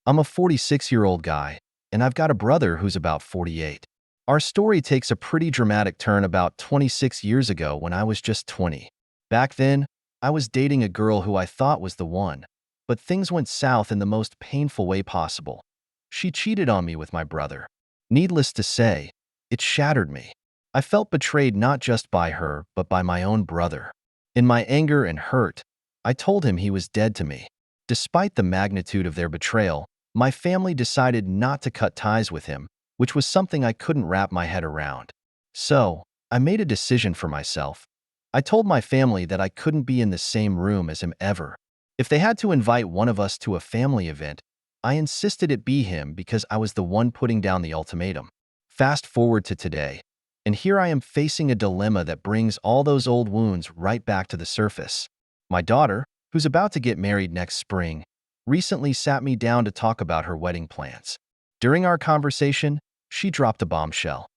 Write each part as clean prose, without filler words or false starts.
I'm a 46-year-old guy, and I've got a brother who's about 48. Our story takes a pretty dramatic turn about 26 years ago when I was just 20. Back then, I was dating a girl who I thought was the one, but things went south in the most painful way possible. She cheated on me with my brother. Needless to say, it shattered me. I felt betrayed not just by her, but by my own brother. In my anger and hurt, I told him he was dead to me. Despite the magnitude of their betrayal, my family decided not to cut ties with him, which was something I couldn't wrap my head around. So, I made a decision for myself. I told my family that I couldn't be in the same room as him ever. If they had to invite one of us to a family event, I insisted it be him because I was the one putting down the ultimatum. Fast forward to today, and here I am facing a dilemma that brings all those old wounds right back to the surface. My daughter, who's about to get married next spring, recently sat me down to talk about her wedding plans. During our conversation, she dropped a bombshell.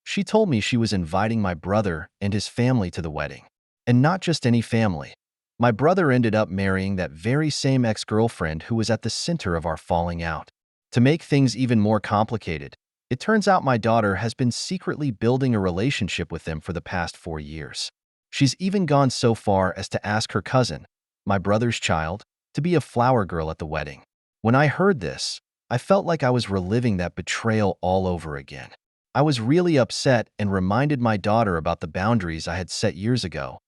She told me she was inviting my brother and his family to the wedding. And not just any family. My brother ended up marrying that very same ex-girlfriend who was at the center of our falling out. To make things even more complicated, it turns out my daughter has been secretly building a relationship with them for the past 4 years. She's even gone so far as to ask her cousin, my brother's child, to be a flower girl at the wedding. When I heard this, I felt like I was reliving that betrayal all over again. I was really upset and reminded my daughter about the boundaries I had set years ago,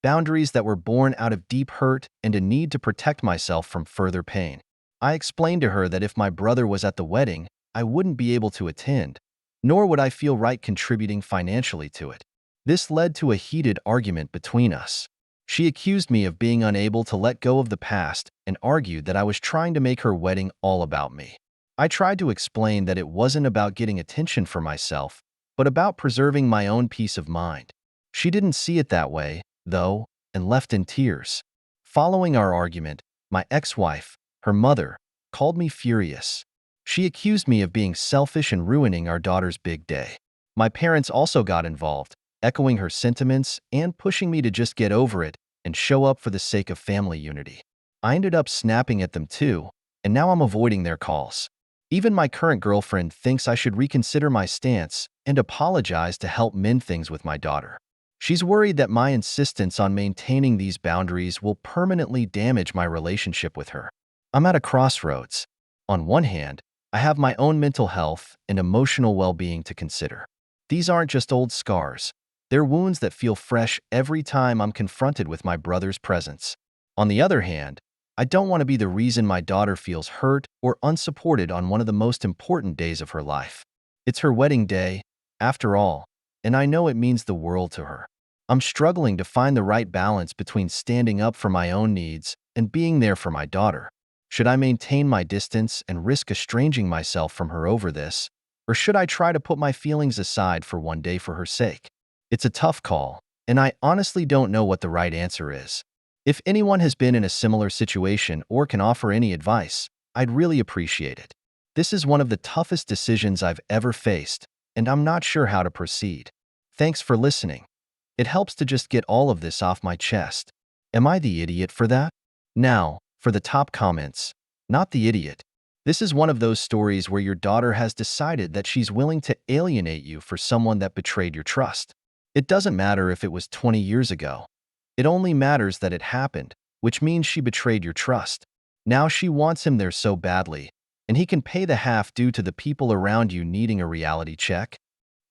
boundaries that were born out of deep hurt and a need to protect myself from further pain. I explained to her that if my brother was at the wedding, I wouldn't be able to attend, nor would I feel right contributing financially to it. This led to a heated argument between us. She accused me of being unable to let go of the past and argued that I was trying to make her wedding all about me. I tried to explain that it wasn't about getting attention for myself, but about preserving my own peace of mind. She didn't see it that way, though, and left in tears. Following our argument, my ex-wife, her mother, called me furious. She accused me of being selfish and ruining our daughter's big day. My parents also got involved, echoing her sentiments and pushing me to just get over it and show up for the sake of family unity. I ended up snapping at them too, and now I'm avoiding their calls. Even my current girlfriend thinks I should reconsider my stance and apologize to help mend things with my daughter. She's worried that my insistence on maintaining these boundaries will permanently damage my relationship with her. I'm at a crossroads. On one hand, I have my own mental health and emotional well-being to consider. These aren't just old scars. They're wounds that feel fresh every time I'm confronted with my brother's presence. On the other hand, I don't want to be the reason my daughter feels hurt or unsupported on one of the most important days of her life. It's her wedding day, after all, and I know it means the world to her. I'm struggling to find the right balance between standing up for my own needs and being there for my daughter. Should I maintain my distance and risk estranging myself from her over this, or should I try to put my feelings aside for one day for her sake? It's a tough call, and I honestly don't know what the right answer is. If anyone has been in a similar situation or can offer any advice, I'd really appreciate it. This is one of the toughest decisions I've ever faced, and I'm not sure how to proceed. Thanks for listening. It helps to just get all of this off my chest. Am I the idiot for that? Now, for the top comments. Not the idiot. This is one of those stories where your daughter has decided that she's willing to alienate you for someone that betrayed your trust. It doesn't matter if it was 20 years ago. It only matters that it happened, which means she betrayed your trust. Now she wants him there so badly, and he can pay the half due to the people around you needing a reality check,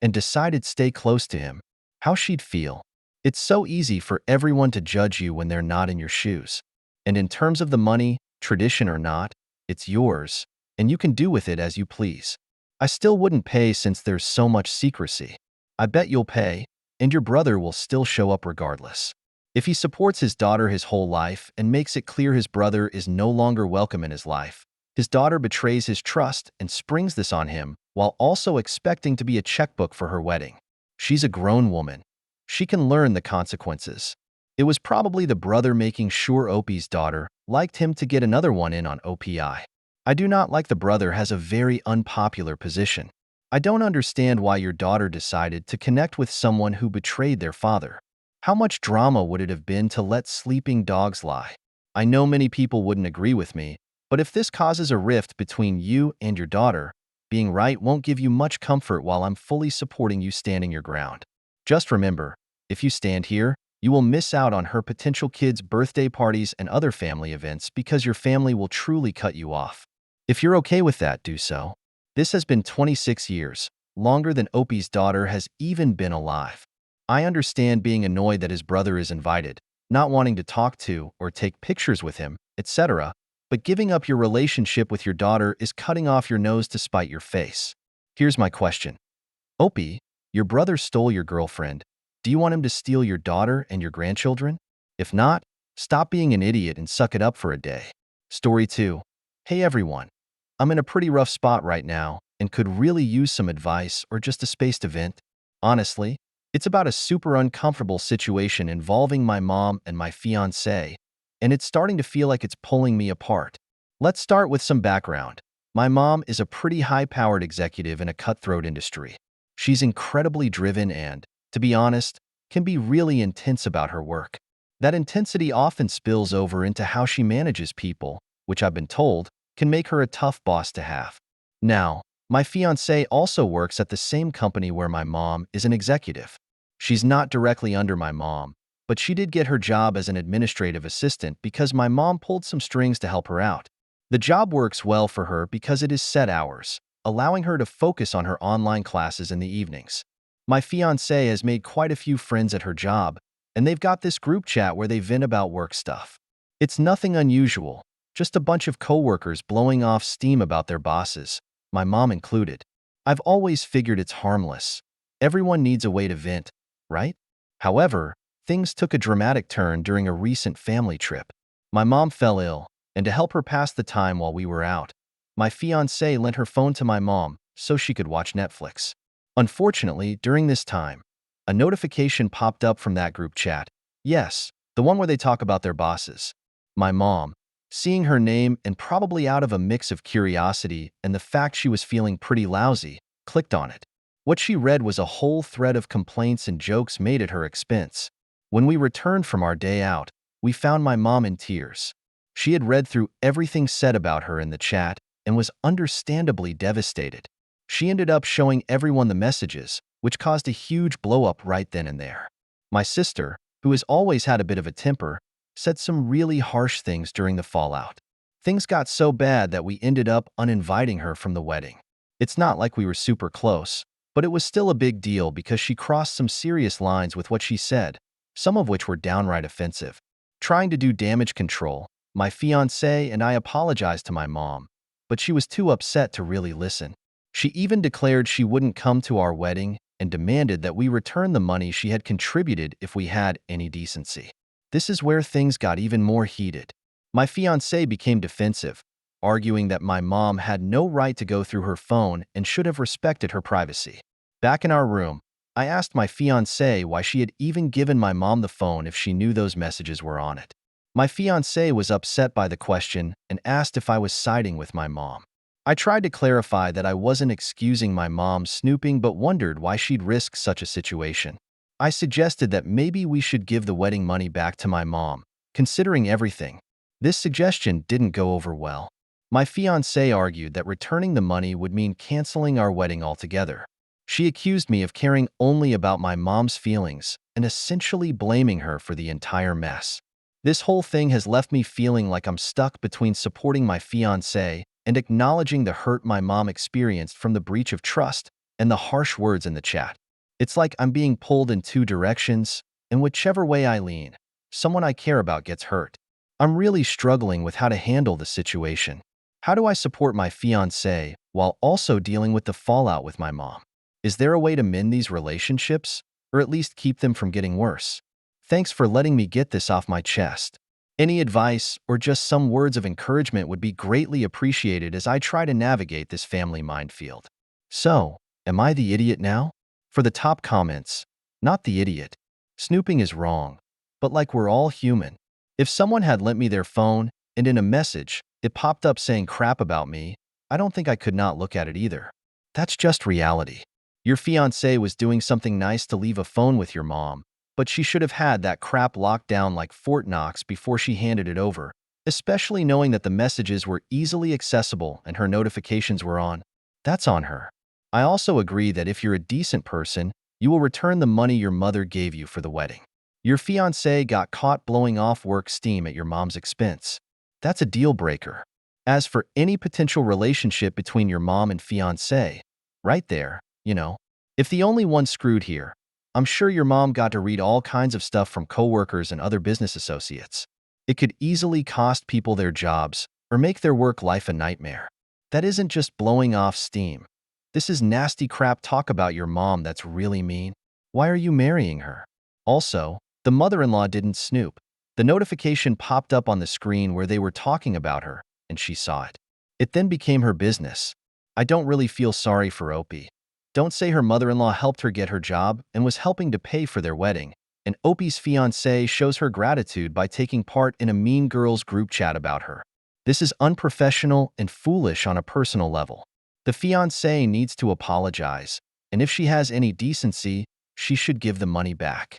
and decided stay close to him. How she'd feel. It's so easy for everyone to judge you when they're not in your shoes. And in terms of the money, tradition or not, it's yours, and you can do with it as you please. I still wouldn't pay since there's so much secrecy. I bet you'll pay, and your brother will still show up regardless. If he supports his daughter his whole life and makes it clear his brother is no longer welcome in his life, his daughter betrays his trust and springs this on him while also expecting to be a checkbook for her wedding. She's a grown woman. She can learn the consequences. It was probably the brother making sure Opie's daughter liked him to get another one in on OPI. I do not like the brother has a very unpopular position. I don't understand why your daughter decided to connect with someone who betrayed their father. How much drama would it have been to let sleeping dogs lie? I know many people wouldn't agree with me, But if this causes a rift between you and your daughter, being right won't give you much comfort while I'm fully supporting you standing your ground. Just remember, if you stand here, you will miss out on her potential kids' birthday parties and other family events because your family will truly cut you off. If you're okay with that, do so. This has been 26 years, longer than Opie's daughter has even been alive. I understand being annoyed that his brother is invited, not wanting to talk to or take pictures with him, etc., but giving up your relationship with your daughter is cutting off your nose to spite your face. Here's my question. Opie, your brother stole your girlfriend. Do you want him to steal your daughter and your grandchildren? If not, stop being an idiot and suck it up for a day. Story 2. Hey everyone. I'm in a pretty rough spot right now and could really use some advice or just a space to vent. Honestly, it's about a super uncomfortable situation involving my mom and my fiancé, and it's starting to feel like it's pulling me apart. Let's start with some background. My mom is a pretty high-powered executive in a cutthroat industry. She's incredibly driven and, to be honest, can be really intense about her work. That intensity often spills over into how she manages people, which I've been told can make her a tough boss to have. Now, my fiancé also works at the same company where my mom is an executive. She's not directly under my mom, but she did get her job as an administrative assistant because my mom pulled some strings to help her out. The job works well for her because it is set hours, allowing her to focus on her online classes in the evenings. My fiancé has made quite a few friends at her job, and they've got this group chat where they vent about work stuff. It's nothing unusual, just a bunch of coworkers blowing off steam about their bosses, my mom included. I've always figured it's harmless. Everyone needs a way to vent, right? However, things took a dramatic turn during a recent family trip. My mom fell ill, and to help her pass the time while we were out, my fiancé lent her phone to my mom so she could watch Netflix. Unfortunately, during this time, a notification popped up from that group chat. Yes, the one where they talk about their bosses. My mom, seeing her name and probably out of a mix of curiosity and the fact she was feeling pretty lousy, clicked on it. What she read was a whole thread of complaints and jokes made at her expense. When we returned from our day out, we found my mom in tears. She had read through everything said about her in the chat and was understandably devastated. She ended up showing everyone the messages, which caused a huge blow-up right then and there. My sister, who has always had a bit of a temper, said some really harsh things during the fallout. Things got so bad that we ended up uninviting her from the wedding. It's not like we were super close, but it was still a big deal because she crossed some serious lines with what she said, some of which were downright offensive. Trying to do damage control, my fiancé and I apologized to my mom, but she was too upset to really listen. She even declared she wouldn't come to our wedding and demanded that we return the money she had contributed if we had any decency. This is where things got even more heated. My fiancé became defensive, arguing that my mom had no right to go through her phone and should have respected her privacy. Back in our room, I asked my fiancé why she had even given my mom the phone if she knew those messages were on it. My fiancé was upset by the question and asked if I was siding with my mom. I tried to clarify that I wasn't excusing my mom snooping but wondered why she'd risk such a situation. I suggested that maybe we should give the wedding money back to my mom, considering everything. This suggestion didn't go over well. My fiancé argued that returning the money would mean canceling our wedding altogether. She accused me of caring only about my mom's feelings and essentially blaming her for the entire mess. This whole thing has left me feeling like I'm stuck between supporting my fiancé and acknowledging the hurt my mom experienced from the breach of trust and the harsh words in the chat. It's like I'm being pulled in two directions, and whichever way I lean, someone I care about gets hurt. I'm really struggling with how to handle the situation. How do I support my fiancé while also dealing with the fallout with my mom? Is there a way to mend these relationships, or at least keep them from getting worse? Thanks for letting me get this off my chest. Any advice or just some words of encouragement would be greatly appreciated as I try to navigate this family minefield. So, am I the idiot now? For the top comments, not the idiot. Snooping is wrong, but like we're all human. If someone had lent me their phone and in a message, it popped up saying crap about me, I don't think I could not look at it either. That's just reality. Your fiancé was doing something nice to leave a phone with your mom, but she should have had that crap locked down like Fort Knox before she handed it over, especially knowing that the messages were easily accessible and her notifications were on. That's on her. I also agree that if you're a decent person, you will return the money your mother gave you for the wedding. Your fiancé got caught blowing off work steam at your mom's expense. That's a deal breaker. As for any potential relationship between your mom and fiancé, right there, if the only one screwed here, I'm sure your mom got to read all kinds of stuff from coworkers and other business associates. It could easily cost people their jobs or make their work life a nightmare. That isn't just blowing off steam. This is nasty crap talk about your mom that's really mean. Why are you marrying her? Also, the mother-in-law didn't snoop. The notification popped up on the screen where they were talking about her, and she saw it. It then became her business. I don't really feel sorry for Opie. Don't say her mother-in-law helped her get her job and was helping to pay for their wedding, and Opie's fiancé shows her gratitude by taking part in a Mean Girls group chat about her. This is unprofessional and foolish on a personal level. The fiancé needs to apologize, and if she has any decency, she should give the money back.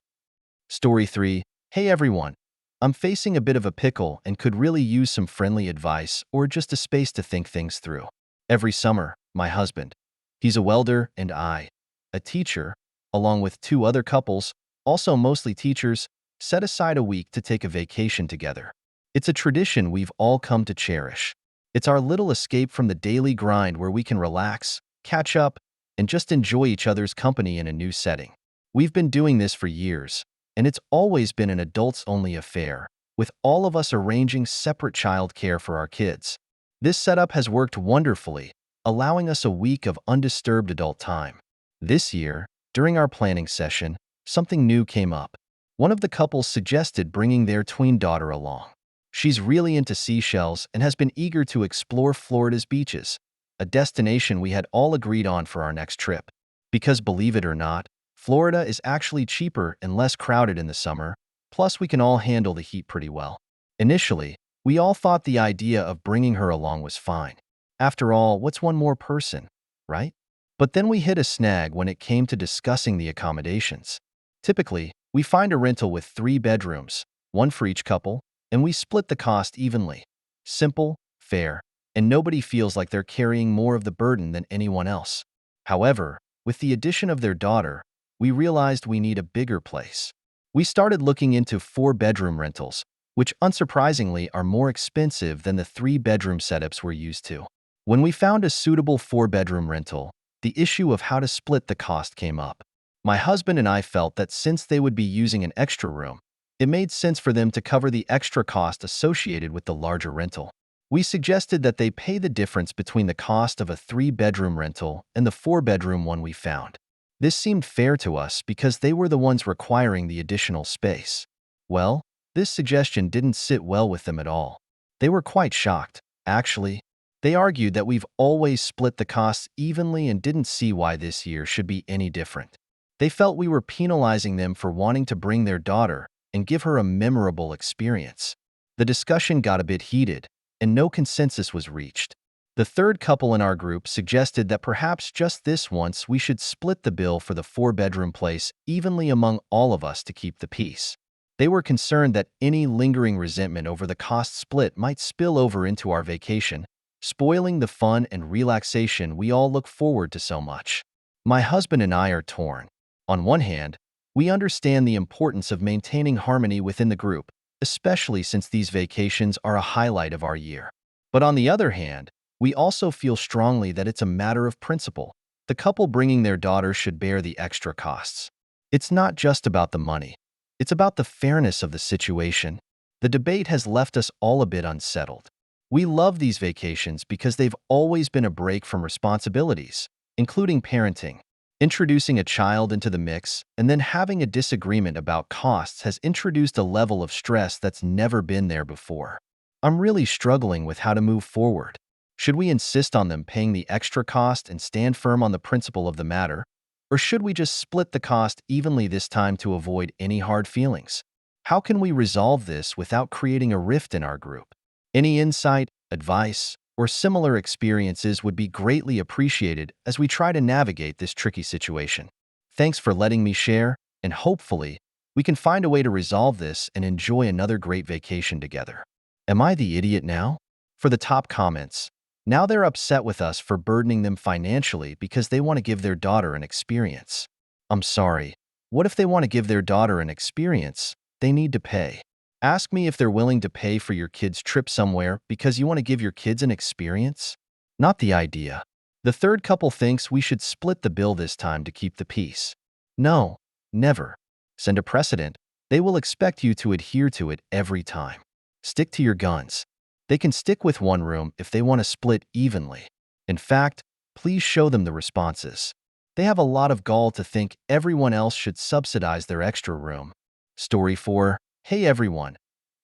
Story 3. Hey everyone. I'm facing a bit of a pickle and could really use some friendly advice or just a space to think things through. Every summer, my husband, he's a welder, and I, a teacher, along with 2 other couples, also mostly teachers, set aside a week to take a vacation together. It's a tradition we've all come to cherish. It's our little escape from the daily grind where we can relax, catch up, and just enjoy each other's company in a new setting. We've been doing this for years, and it's always been an adults-only affair, with all of us arranging separate childcare for our kids. This setup has worked wonderfully, allowing us a week of undisturbed adult time. This year, during our planning session, something new came up. One of the couples suggested bringing their tween daughter along. She's really into seashells and has been eager to explore Florida's beaches, a destination we had all agreed on for our next trip. Because believe it or not, Florida is actually cheaper and less crowded in the summer, plus we can all handle the heat pretty well. Initially, we all thought the idea of bringing her along was fine. After all, what's one more person, right? But then we hit a snag when it came to discussing the accommodations. Typically, we find a rental with 3 bedrooms, 1 for each couple, and we split the cost evenly. Simple, fair, and nobody feels like they're carrying more of the burden than anyone else. However, with the addition of their daughter, we realized we need a bigger place. We started looking into 4-bedroom rentals, which unsurprisingly are more expensive than the 3-bedroom setups we're used to. When we found a suitable 4-bedroom rental, the issue of how to split the cost came up. My husband and I felt that since they would be using an extra room, it made sense for them to cover the extra cost associated with the larger rental. We suggested that they pay the difference between the cost of a 3-bedroom rental and the 4-bedroom one we found. This seemed fair to us because they were the ones requiring the additional space. Well, this suggestion didn't sit well with them at all. They were quite shocked, actually. They argued that we've always split the costs evenly and didn't see why this year should be any different. They felt we were penalizing them for wanting to bring their daughter and give her a memorable experience. The discussion got a bit heated, and no consensus was reached. The 3rd couple in our group suggested that perhaps just this once we should split the bill for the 4-bedroom place evenly among all of us to keep the peace. They were concerned that any lingering resentment over the cost split might spill over into our vacation, spoiling the fun and relaxation we all look forward to so much. My husband and I are torn. On one hand, we understand the importance of maintaining harmony within the group, especially since these vacations are a highlight of our year. But on the other hand, we also feel strongly that it's a matter of principle. The couple bringing their daughter should bear the extra costs. It's not just about the money. It's about the fairness of the situation. The debate has left us all a bit unsettled. We love these vacations because they've always been a break from responsibilities, including parenting. Introducing a child into the mix and then having a disagreement about costs has introduced a level of stress that's never been there before. I'm really struggling with how to move forward. Should we insist on them paying the extra cost and stand firm on the principle of the matter? Or should we just split the cost evenly this time to avoid any hard feelings? How can we resolve this without creating a rift in our group? Any insight, advice, or similar experiences would be greatly appreciated as we try to navigate this tricky situation. Thanks for letting me share, and hopefully, we can find a way to resolve this and enjoy another great vacation together. Am I the idiot now? For the top comments. Now they're upset with us for burdening them financially because they want to give their daughter an experience. I'm sorry. What if they want to give their daughter an experience? They need to pay. Ask me if they're willing to pay for your kid's trip somewhere because you want to give your kids an experience? Not the idea. The third couple thinks we should split the bill this time to keep the peace. No, never. Send a precedent. They will expect you to adhere to it every time. Stick to your guns. They can stick with one room if they want to split evenly. In fact, please show them the responses. They have a lot of gall to think everyone else should subsidize their extra room. Story 4. Hey everyone.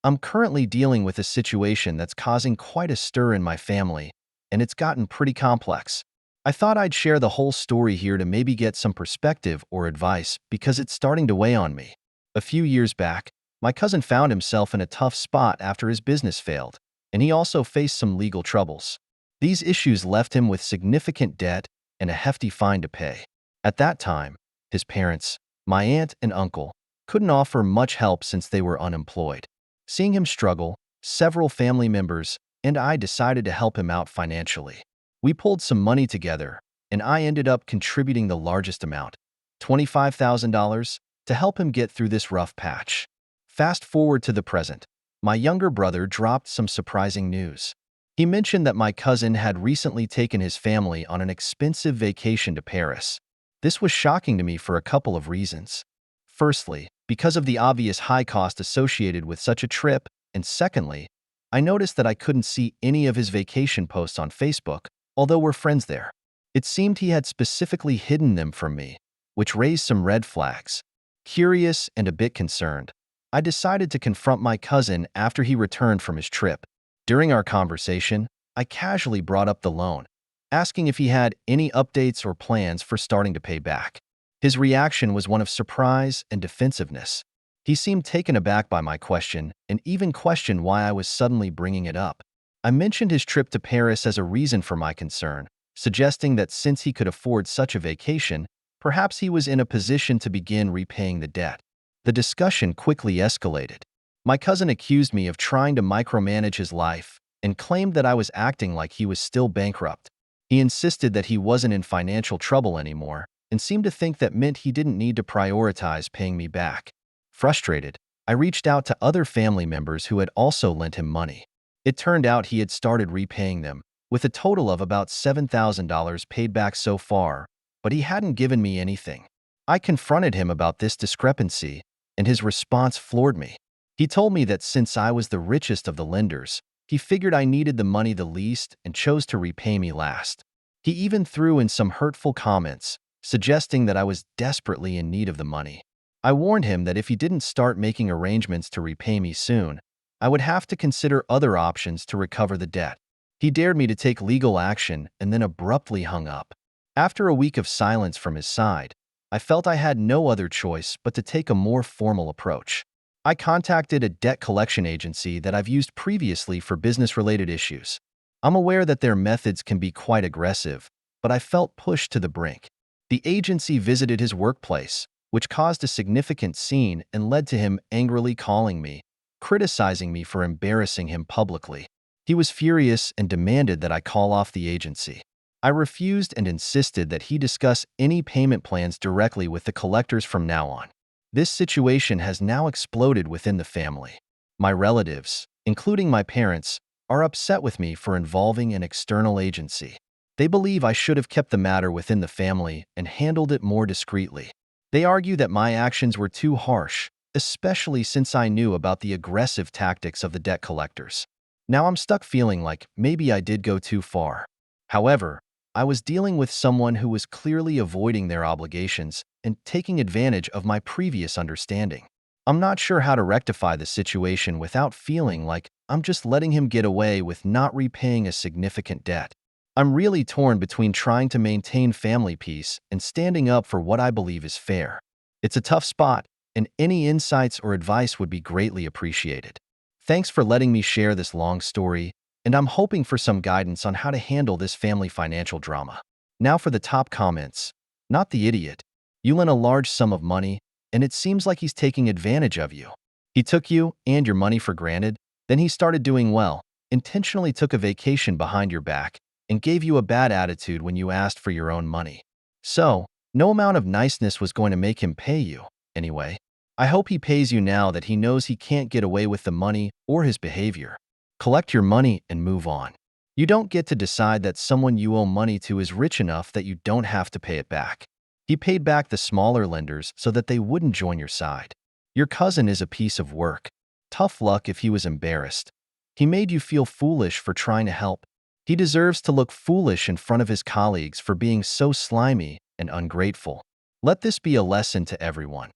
I'm currently dealing with a situation that's causing quite a stir in my family, and it's gotten pretty complex. I thought I'd share the whole story here to maybe get some perspective or advice because it's starting to weigh on me. A few years back, my cousin found himself in a tough spot after his business failed, and he also faced some legal troubles. These issues left him with significant debt and a hefty fine to pay. At that time, his parents, my aunt and uncle, couldn't offer much help since they were unemployed. Seeing him struggle, several family members and I decided to help him out financially. We pulled some money together, and I ended up contributing the largest amount, $25,000, to help him get through this rough patch. Fast forward to the present. My younger brother dropped some surprising news. He mentioned that my cousin had recently taken his family on an expensive vacation to Paris. This was shocking to me for a couple of reasons. Firstly, because of the obvious high cost associated with such a trip, and secondly, I noticed that I couldn't see any of his vacation posts on Facebook, although we're friends there. It seemed he had specifically hidden them from me, which raised some red flags. Curious and a bit concerned, I decided to confront my cousin after he returned from his trip. During our conversation, I casually brought up the loan, asking if he had any updates or plans for starting to pay back. His reaction was one of surprise and defensiveness. He seemed taken aback by my question and even questioned why I was suddenly bringing it up. I mentioned his trip to Paris as a reason for my concern, suggesting that since he could afford such a vacation, perhaps he was in a position to begin repaying the debt. The discussion quickly escalated. My cousin accused me of trying to micromanage his life and claimed that I was acting like he was still bankrupt. He insisted that he wasn't in financial trouble anymore and seemed to think that meant he didn't need to prioritize paying me back. Frustrated, I reached out to other family members who had also lent him money. It turned out he had started repaying them, with a total of about $7,000 paid back so far, but he hadn't given me anything. I confronted him about this discrepancy, and his response floored me. He told me that since I was the richest of the lenders, he figured I needed the money the least and chose to repay me last. He even threw in some hurtful comments, suggesting that I was desperately in need of the money. I warned him that if he didn't start making arrangements to repay me soon, I would have to consider other options to recover the debt. He dared me to take legal action and then abruptly hung up. After a week of silence from his side, I felt I had no other choice but to take a more formal approach. I contacted a debt collection agency that I've used previously for business-related issues. I'm aware that their methods can be quite aggressive, but I felt pushed to the brink. The agency visited his workplace, which caused a significant scene and led to him angrily calling me, criticizing me for embarrassing him publicly. He was furious and demanded that I call off the agency. I refused and insisted that he discuss any payment plans directly with the collectors from now on. This situation has now exploded within the family. My relatives, including my parents, are upset with me for involving an external agency. They believe I should have kept the matter within the family and handled it more discreetly. They argue that my actions were too harsh, especially since I knew about the aggressive tactics of the debt collectors. Now I'm stuck feeling like maybe I did go too far. However, I was dealing with someone who was clearly avoiding their obligations and taking advantage of my previous understanding. I'm not sure how to rectify the situation without feeling like I'm just letting him get away with not repaying a significant debt. I'm really torn between trying to maintain family peace and standing up for what I believe is fair. It's a tough spot, and any insights or advice would be greatly appreciated. Thanks for letting me share this long story, and I'm hoping for some guidance on how to handle this family financial drama. Now for the top comments. Not the idiot. You lent a large sum of money, and it seems like he's taking advantage of you. He took you and your money for granted, Then he started doing well, intentionally took a vacation behind your back, and gave you a bad attitude when you asked for your own money. So, no amount of niceness was going to make him pay you, anyway. I hope he pays you now that he knows he can't get away with the money or his behavior. Collect your money and move on. You don't get to decide that someone you owe money to is rich enough that you don't have to pay it back. He paid back the smaller lenders so that they wouldn't join your side. Your cousin is a piece of work. Tough luck if he was embarrassed. He made you feel foolish for trying to help. He deserves to look foolish in front of his colleagues for being so slimy and ungrateful. Let this be a lesson to everyone.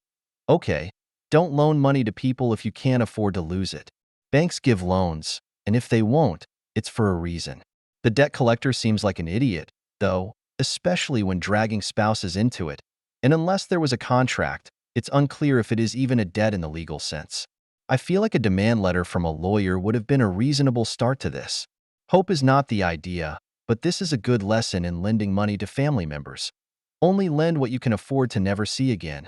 Okay, don't loan money to people if you can't afford to lose it. Banks give loans, and if they won't, it's for a reason. The debt collector seems like an idiot, though, especially when dragging spouses into it. And unless there was a contract, it's unclear if it is even a debt in the legal sense. I feel like a demand letter from a lawyer would have been a reasonable start to this. Hope is not the idea, but this is a good lesson in lending money to family members. Only lend what you can afford to never see again.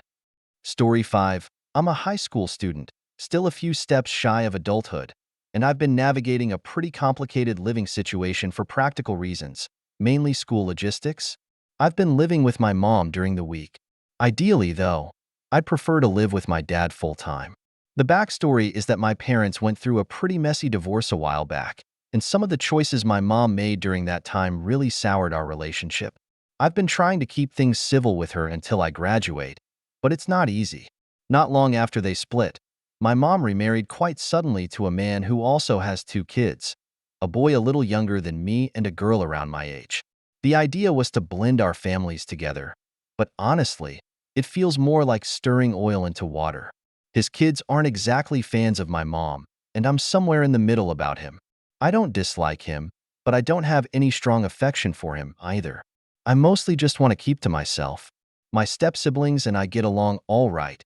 Story 5. I'm a high school student, still a few steps shy of adulthood, and I've been navigating a pretty complicated living situation for practical reasons, mainly school logistics. I've been living with my mom during the week. Ideally, though, I'd prefer to live with my dad full-time. The backstory is that my parents went through a pretty messy divorce a while back, and some of the choices my mom made during that time really soured our relationship. I've been trying to keep things civil with her until I graduate, but it's not easy. Not long after they split, my mom remarried quite suddenly to a man who also has 2 kids, a boy a little younger than me and a girl around my age. The idea was to blend our families together, but honestly, it feels more like stirring oil into water. His kids aren't exactly fans of my mom, and I'm somewhere in the middle about him. I don't dislike him, but I don't have any strong affection for him either. I mostly just want to keep to myself. My step-siblings and I get along all right.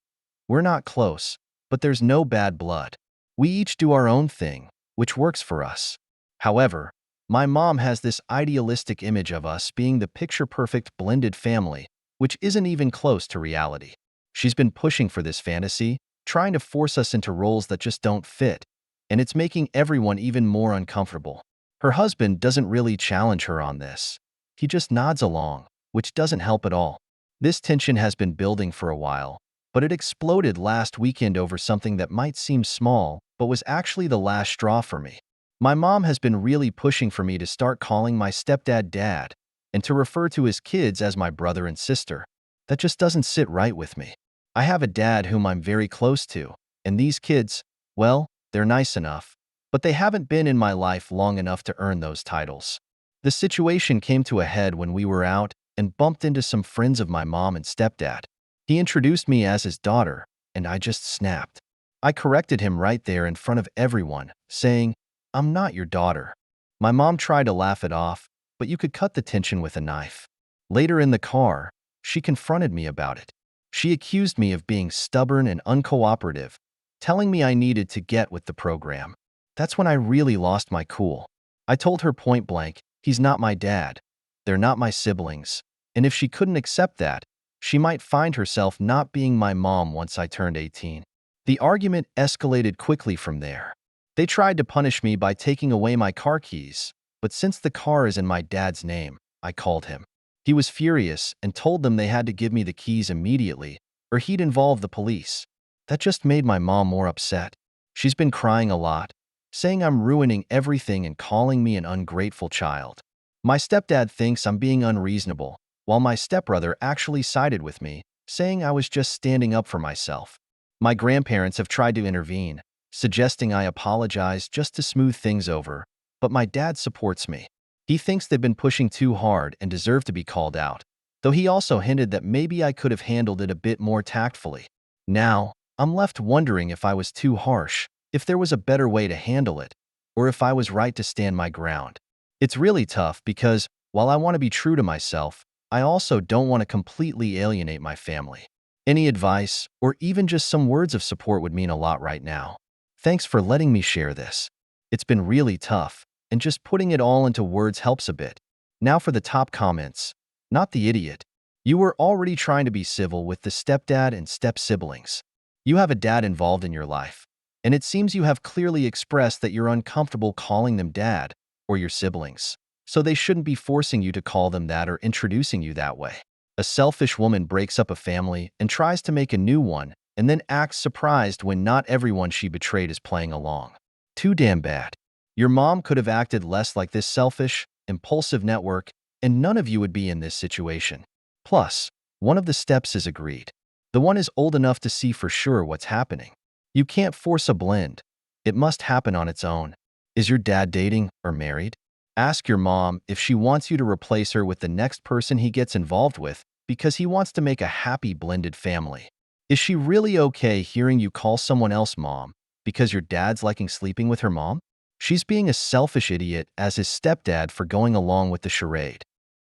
We're not close, but there's no bad blood. We each do our own thing, which works for us. However, my mom has this idealistic image of us being the picture-perfect blended family, which isn't even close to reality. She's been pushing for this fantasy, trying to force us into roles that just don't fit, and it's making everyone even more uncomfortable. Her husband doesn't really challenge her on this. He just nods along, which doesn't help at all. This tension has been building for a while, but it exploded last weekend over something that might seem small, but was actually the last straw for me. My mom has been really pushing for me to start calling my stepdad dad, and to refer to his kids as my brother and sister. That just doesn't sit right with me. I have a dad whom I'm very close to, and these kids, well, they're nice enough, but they haven't been in my life long enough to earn those titles. The situation came to a head when we were out and bumped into some friends of my mom and stepdad. He introduced me as his daughter, and I just snapped. I corrected him right there in front of everyone, saying, "I'm not your daughter." My mom tried to laugh it off, but you could cut the tension with a knife. Later in the car, she confronted me about it. She accused me of being stubborn and uncooperative, telling me I needed to get with the program. That's when I really lost my cool. I told her point blank, he's not my dad. They're not my siblings. And if she couldn't accept that, she might find herself not being my mom once I turned 18. The argument escalated quickly from there. They tried to punish me by taking away my car keys, but since the car is in my dad's name, I called him. He was furious and told them they had to give me the keys immediately, or he'd involve the police. That just made my mom more upset. She's been crying a lot, saying I'm ruining everything and calling me an ungrateful child. My stepdad thinks I'm being unreasonable, while my stepbrother actually sided with me, saying I was just standing up for myself. My grandparents have tried to intervene, suggesting I apologize just to smooth things over, but my dad supports me. He thinks they've been pushing too hard and deserve to be called out, though he also hinted that maybe I could have handled it a bit more tactfully. Now, I'm left wondering if I was too harsh, if there was a better way to handle it, or if I was right to stand my ground. It's really tough because, while I want to be true to myself, I also don't want to completely alienate my family. Any advice, or even just some words of support would mean a lot right now. Thanks for letting me share this. It's been really tough, and just putting it all into words helps a bit. Now for the top comments. Not the idiot. You were already trying to be civil with the stepdad and step-siblings. You have a dad involved in your life. And it seems you have clearly expressed that you're uncomfortable calling them dad or your siblings. So they shouldn't be forcing you to call them that or introducing you that way. A selfish woman breaks up a family and tries to make a new one and then acts surprised when not everyone she betrayed is playing along. Too damn bad. Your mom could have acted less like this selfish, impulsive network, and none of you would be in this situation. Plus, one of the steps is agreed. The one is old enough to see for sure what's happening. You can't force a blend. It must happen on its own. Is your dad dating or married? Ask your mom if she wants you to replace her with the next person he gets involved with because he wants to make a happy blended family. Is she really okay hearing you call someone else mom because your dad's liking sleeping with her mom? She's being a selfish idiot as his stepdad for going along with the charade.